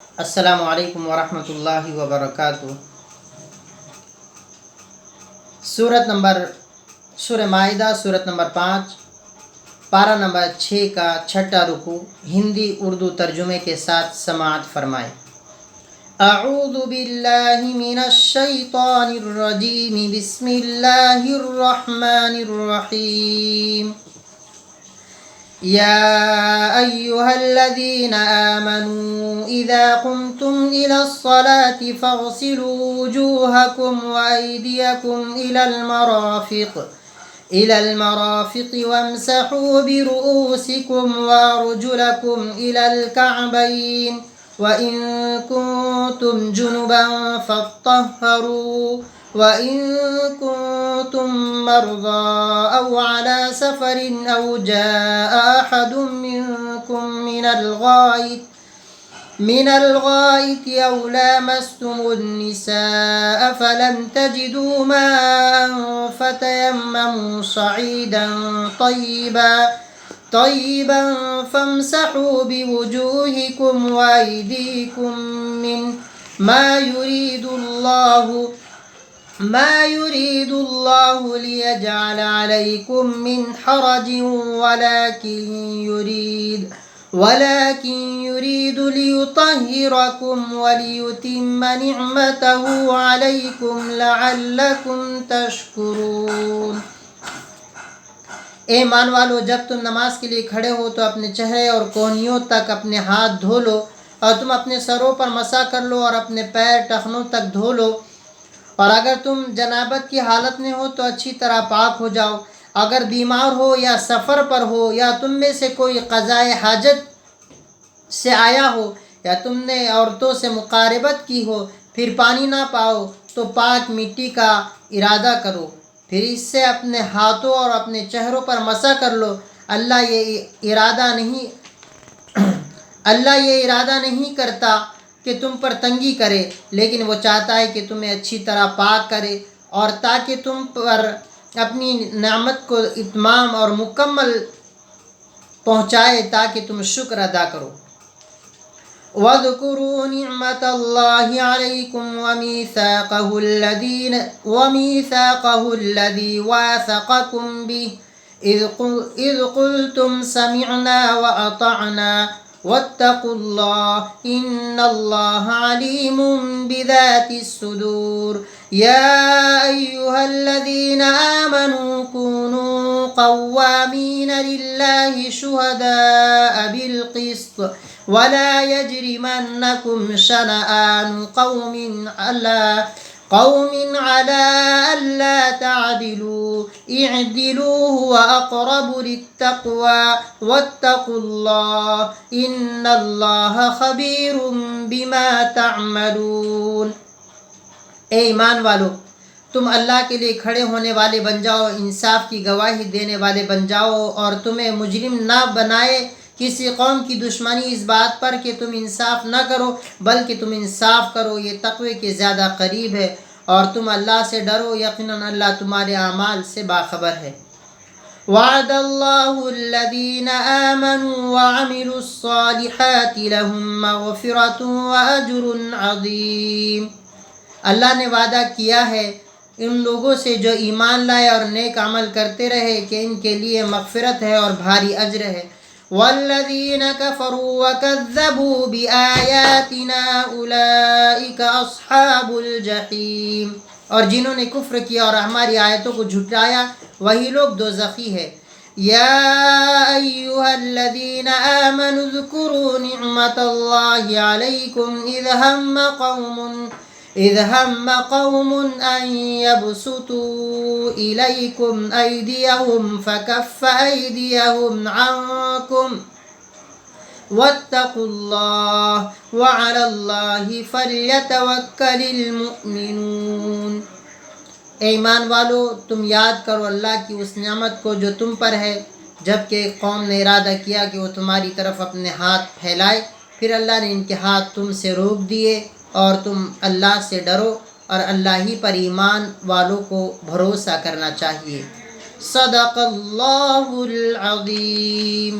السلام علیکم ورحمۃ اللہ وبرکاتہ۔ سورہ مائدہ سورت نمبر 5 پارہ نمبر 6 کا چھٹا رکوع ہندی اردو ترجمے کے ساتھ سماعت فرمائیں۔ اعوذ باللہ من الشیطان الرجیم، بسم اللہ الرحمن الرحیم۔ يا أيها الذين آمنوا إذا قمتم إلى الصلاة فاغسلوا وجوهكم وأيديكم إلى المرافق وامسحوا برؤوسكم وأرجلكم إلى الكعبين وإن كنتم جنبا فاطهروا وإن كنتم مرضى أو على سفر أو جاء أحد منكم من الغائط أو لامستم النساء فلم تجدوا ماء فتيمموا صعيدا طيبا فامسحوا بوجوهكم وأيديكم منه ما يريد الله ليجعل عليكم من حرج ولكن يريد ليطهركم وليتم نعمته عليكم لعلكم تشكرون۔ اے ایمان والو، جب تم نماز کے لیے کھڑے ہو تو اپنے چہرے اور کونیوں تک اپنے ہاتھ دھو لو، اور تم اپنے سروں پر مسح کر لو اور اپنے پیر ٹخنوں تک دھو لو، اور اگر تم جنابت کی حالت میں ہو تو اچھی طرح پاک ہو جاؤ۔ اگر بیمار ہو یا سفر پر ہو یا تم میں سے کوئی قضائے حاجت سے آیا ہو یا تم نے عورتوں سے مقاربت کی ہو، پھر پانی نہ پاؤ تو پاک مٹی کا ارادہ کرو، پھر اس سے اپنے ہاتھوں اور اپنے چہروں پر مسح کر لو۔ اللہ یہ ارادہ نہیں کرتا کہ تم پر تنگی کرے، لیکن وہ چاہتا ہے کہ تمہیں اچھی طرح پاک کرے، اور تاکہ تم پر اپنی نعمت کو اتمام اور مکمل پہنچائے تاکہ تم شکر ادا کرو۔ وَاذْكُرُوا نِعْمَةَ اللَّهِ عَلَيْكُمْ وَمِيثَاقَهُ الَّذِي وَاثَقَكُمْ بِهِ إِذْ قُلْتُمْ سَمِعْنَا وَأَطَعْنَا وَاتَّقُوا اللَّهَ إِنَّ اللَّهَ عَلِيمٌ بِذَاتِ الصُّدُورِ۔ يَا أَيُّهَا الَّذِينَ آمَنُوا كُونُوا قَوَّامِينَ لِلَّهِ شُهَدَاءَ بِالْقِسْطِ ولا يجرمنكم شنآن قوم على ألا تعدلوا اعدلوا هو أقرب للتقوى واتقوا الله إن الله خبير بما تعملون۔ اے ایمان والو، تم اللہ کے لیے کھڑے ہونے والے بن جاؤ، انصاف کی گواہی دینے والے بن جاؤ، اور تمہیں مجرم نہ بنائے کسی قوم کی دشمنی اس بات پر کہ تم انصاف نہ کرو، بلکہ تم انصاف کرو، یہ تقوی کے زیادہ قریب ہے۔ اور تم اللہ سے ڈرو، یقیناً اللہ تمہارے اعمال سے باخبر ہے۔ وعد اللہ الذین آمنوا وعملوا الصالحات لهم مغفرۃ واجر عظیم۔ اللہ نے وعدہ کیا ہے ان لوگوں سے جو ایمان لائے اور نیک عمل کرتے رہے کہ ان کے لیے مغفرت ہے اور بھاری اجر ہے۔ والذین کفروا وکذبوا بآیاتنا اولئک اصحاب الجحیم۔ اور جنہوں نے کفر کیا اور ہماری آیتوں کو جھٹلایا وہی لوگ دوزخی ہے۔ یا ایھا الذین آمنوا اذکروا نعمت اللہ علیکم اذ ہم قوم ان یبسطوا الیکم ایدیہم فکف ایدیہم عنکم واتقوا اللہ وعلی اللہ فلیتوکل المؤمنون۔ اے ایمان والو، تم یاد کرو اللہ کی اس نعمت کو جو تم پر ہے، جب کہ ایک قوم نے ارادہ کیا کہ وہ تمہاری طرف اپنے ہاتھ پھیلائے، پھر اللہ نے ان کے ہاتھ تم سے روک دیے، اور تم اللہ سے ڈرو اور اللہ ہی پر ایمان والوں کو بھروسہ کرنا چاہیے۔ صدق اللہ العظیم۔